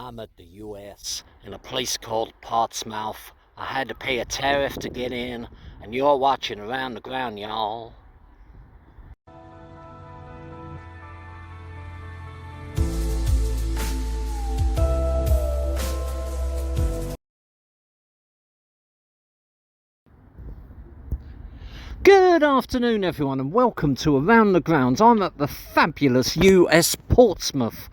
I'm at the US in a place called Portsmouth. I had to pay a tariff to get in, and you're watching Around the Ground, y'all. Good afternoon, everyone, and welcome to Around the Grounds. I'm at the fabulous US Portsmouth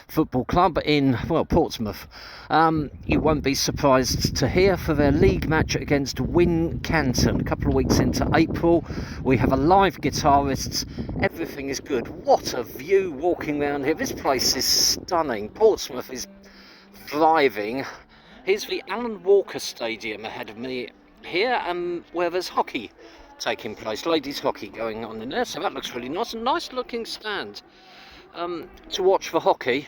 Football Club in, Portsmouth. You won't be surprised to hear, for their league match against Wincanton. A couple of weeks into April, we have a live guitarist. Everything is good. What a view walking around here. This place is stunning. Portsmouth is thriving. Here's the Alan Walker Stadium ahead of me here, where there's hockey taking place, ladies hockey going on in there, so that looks really nice. A nice looking stand to watch for hockey.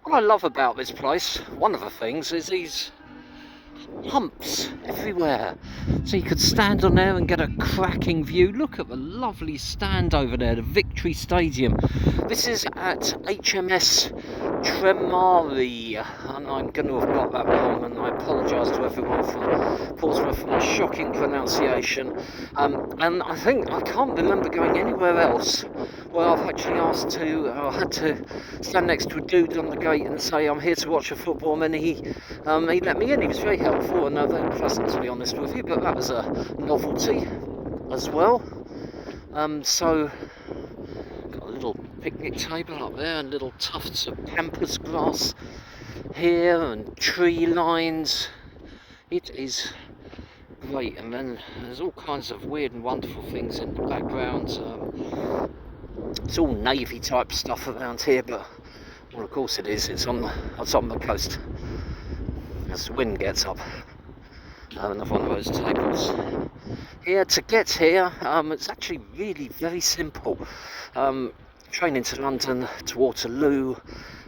What I love about this place, one of the things, is these humps everywhere, so you could stand on there and get a cracking view. Look at the lovely stand over there, the Victory Stadium. This is at HMS Tremari, and I'm going to have got that wrong, and I apologise to everyone from Portsmouth for my shocking pronunciation. And I can't remember going anywhere else where I've actually had to stand next to a dude on the gate and say I'm here to watch a football, and he let me in. He was very helpful and very pleasant, to be honest with you, but that was a novelty as well. So got a little picnic table up there and little tufts of pampas grass here and tree lines. It is great, and then there's all kinds of weird and wonderful things in the background. It's all navy type stuff around here, but well, of course it is. It's on the coast. As the wind gets up, another one of those tables. Here, to get here, it's actually really very simple. Train into London to Waterloo,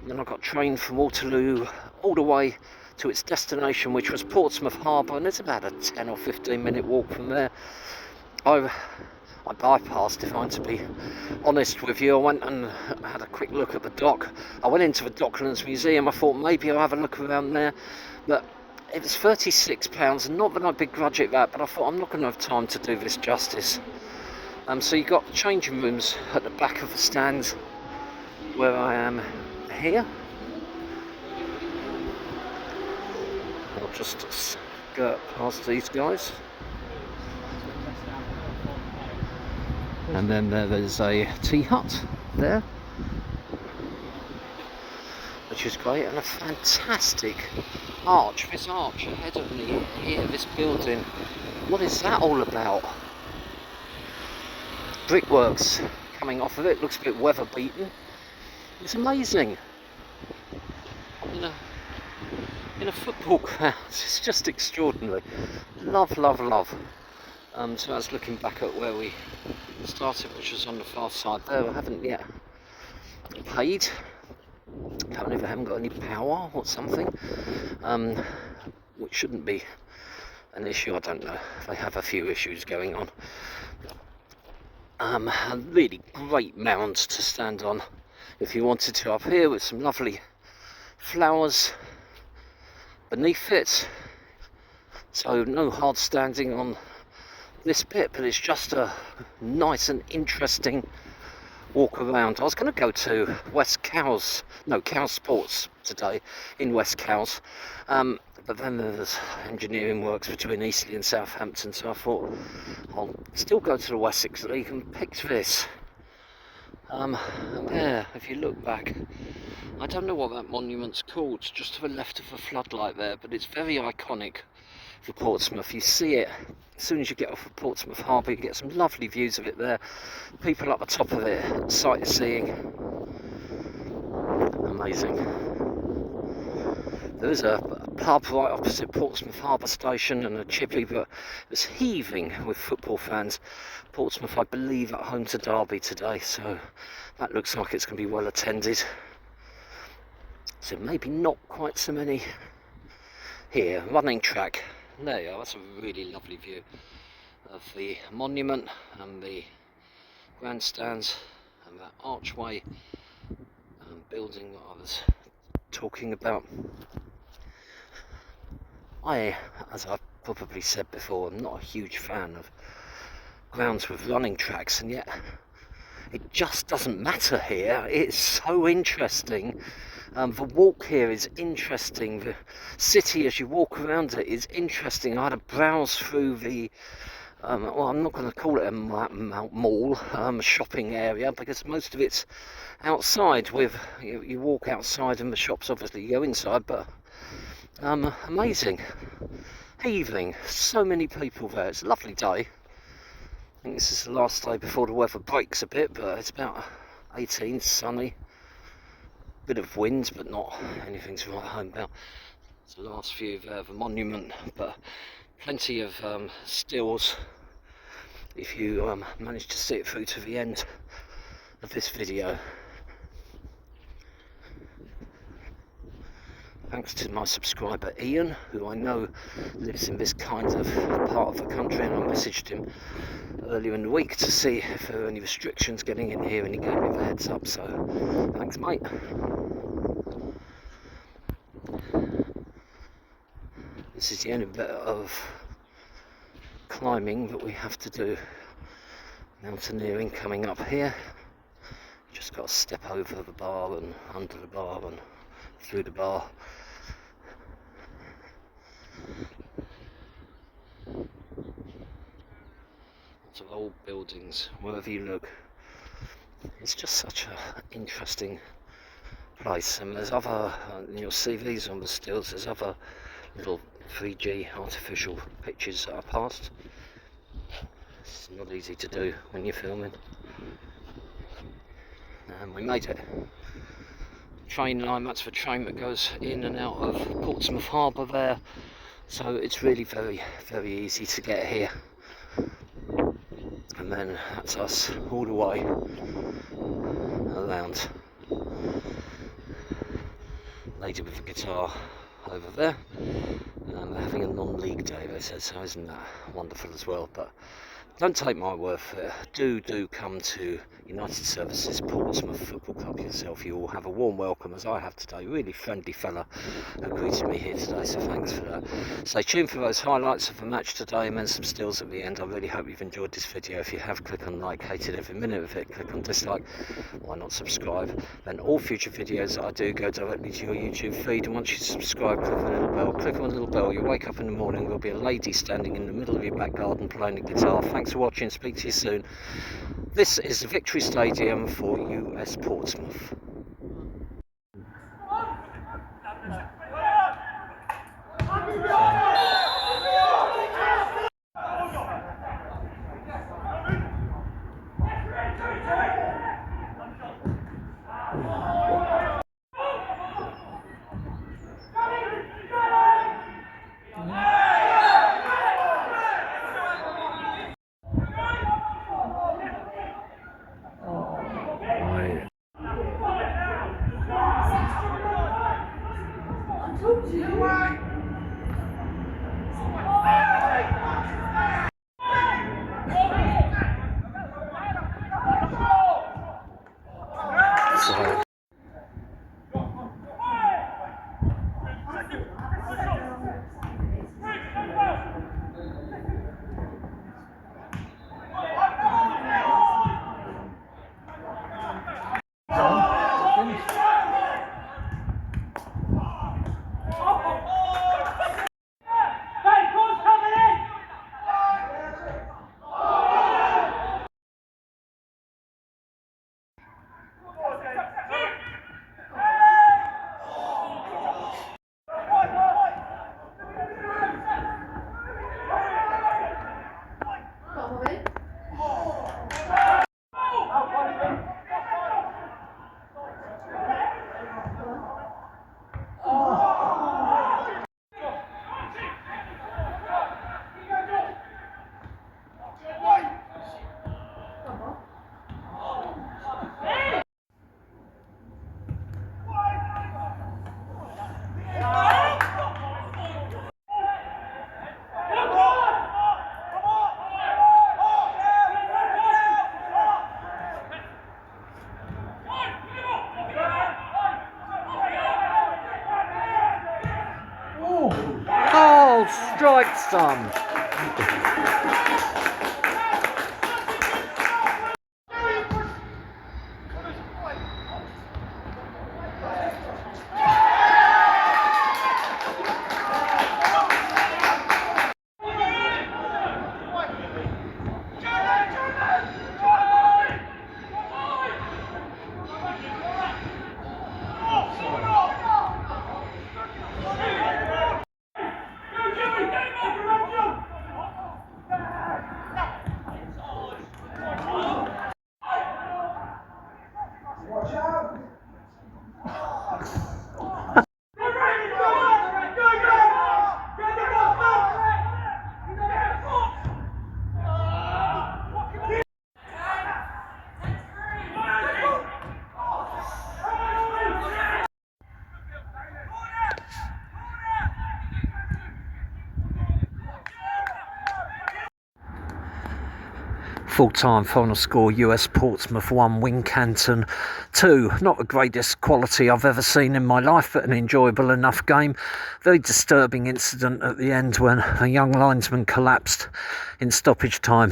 and then I got trained from Waterloo all the way to its destination, which was Portsmouth Harbour, and it's about a 10 or 15 minute walk from there. I bypassed, if I'm to be honest with you. I went and had a quick look at the dock. I went into the Docklands Museum. I thought maybe I'll have a look around there, but it was £36, and not that I begrudge it that, but I thought I'm not going to have time to do this justice. So you got changing rooms at the back of the stand where I am here. I'll just skirt past these guys. And then there's a tea hut there, which is great, and a fantastic arch. This arch ahead of me here, this building, what is that all about? Brickworks coming off of it, looks a bit weather beaten. It's amazing. In a football ground, it's just extraordinary. Love, love, love. So I was looking back at where we started, which was on the far side there. I haven't yet paid. Apparently they haven't got any power or something, which shouldn't be an issue. I don't know. They have a few issues going on. A really great mound to stand on if you wanted to, up here, with some lovely flowers beneath it. So no hard standing on this bit, but it's just a nice and interesting walk around. I was going to go to Cowes Sports today in West Cowes, but then there's engineering works between Eastleigh and Southampton, so I thought I'll still go to the Wessex League and pick this. There, if you look back, I don't know what that monument's called, just to the left of the floodlight there, but it's very iconic for Portsmouth. You see it as soon as you get off of Portsmouth Harbour. You get some lovely views of it there, people up the top of it sightseeing. Amazing. There is a pub right opposite Portsmouth Harbour Station, and a chippy, but it's heaving with football fans. Portsmouth, I believe, at home to Derby today, so that looks like it's going to be well attended. So maybe not quite so many here. Running track. There you are. That's a really lovely view of the monument and the grandstands and that archway building that I was talking about. As I've probably said before, I'm not a huge fan of grounds with running tracks, and yet it just doesn't matter here. It's so interesting. The walk here is interesting. The city as you walk around it is interesting. I had a browse through the well, I'm not going to call it a mall, shopping area, because most of it's outside. With you walk outside and the shops obviously go inside, but amazing. Heaving, so many people there. It's a lovely day. I think this is the last day before the weather breaks a bit, but it's about 18, sunny. Bit of wind, but not anything to write home about. It's the last view there of the monument, but plenty of stills if you manage to see it through to the end of this video. Thanks to my subscriber Ian, who I know lives in this kind of part of the country, and I messaged him earlier in the week to see if there were any restrictions getting in here, and he gave me the heads up, so thanks mate. This is the only bit of climbing that we have to do. Mountaineering coming up here. Just got to step over the bar and under the bar and through the bar. Lots of old buildings wherever you look. It's just such an interesting place, and there's other, you'll see these on the stills, there's other little 3G artificial pictures that are passed. It's not easy to do when you're filming. And we made it. Train line, that's the train that goes in and out of Portsmouth Harbour there, so it's really very, very easy to get here. And then that's us all the way around. Lady with the guitar over there, and they're having a non-league day, they said, so isn't that wonderful as well? But don't take my word for it. Do come to United Services Portsmouth Football Club yourself. You will have a warm welcome, as I have today. Really friendly fella who greeted me here today, so thanks for that. Stay tuned for those highlights of the match today, and then some stills at the end. I really hope you've enjoyed this video. If you have, click on like, hated every minute of it, click on dislike, why not subscribe? Then all future videos that I do go directly to your YouTube feed, and once you subscribe, click on the little bell. Click on the little bell, you'll wake up in the morning, there'll be a lady standing in the middle of your back garden playing a guitar. Thanks for watching, speak to you soon. This is the Victory Stadium for US Portsmouth. strike some. Full-time final score, US Portsmouth 1, Wincanton 2. Not the greatest quality I've ever seen in my life, but an enjoyable enough game. Very disturbing incident at the end when a young linesman collapsed in stoppage time.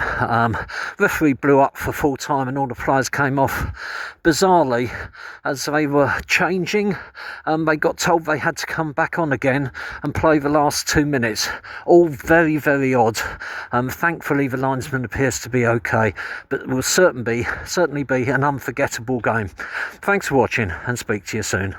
Referee blew up for full-time and all the players came off. Bizarrely, as they were changing, they got told they had to come back on again and play the last 2 minutes. All very, very odd. Thankfully, the linesman appears to be okay, but it will certainly be an unforgettable game. Thanks for watching and speak to you soon.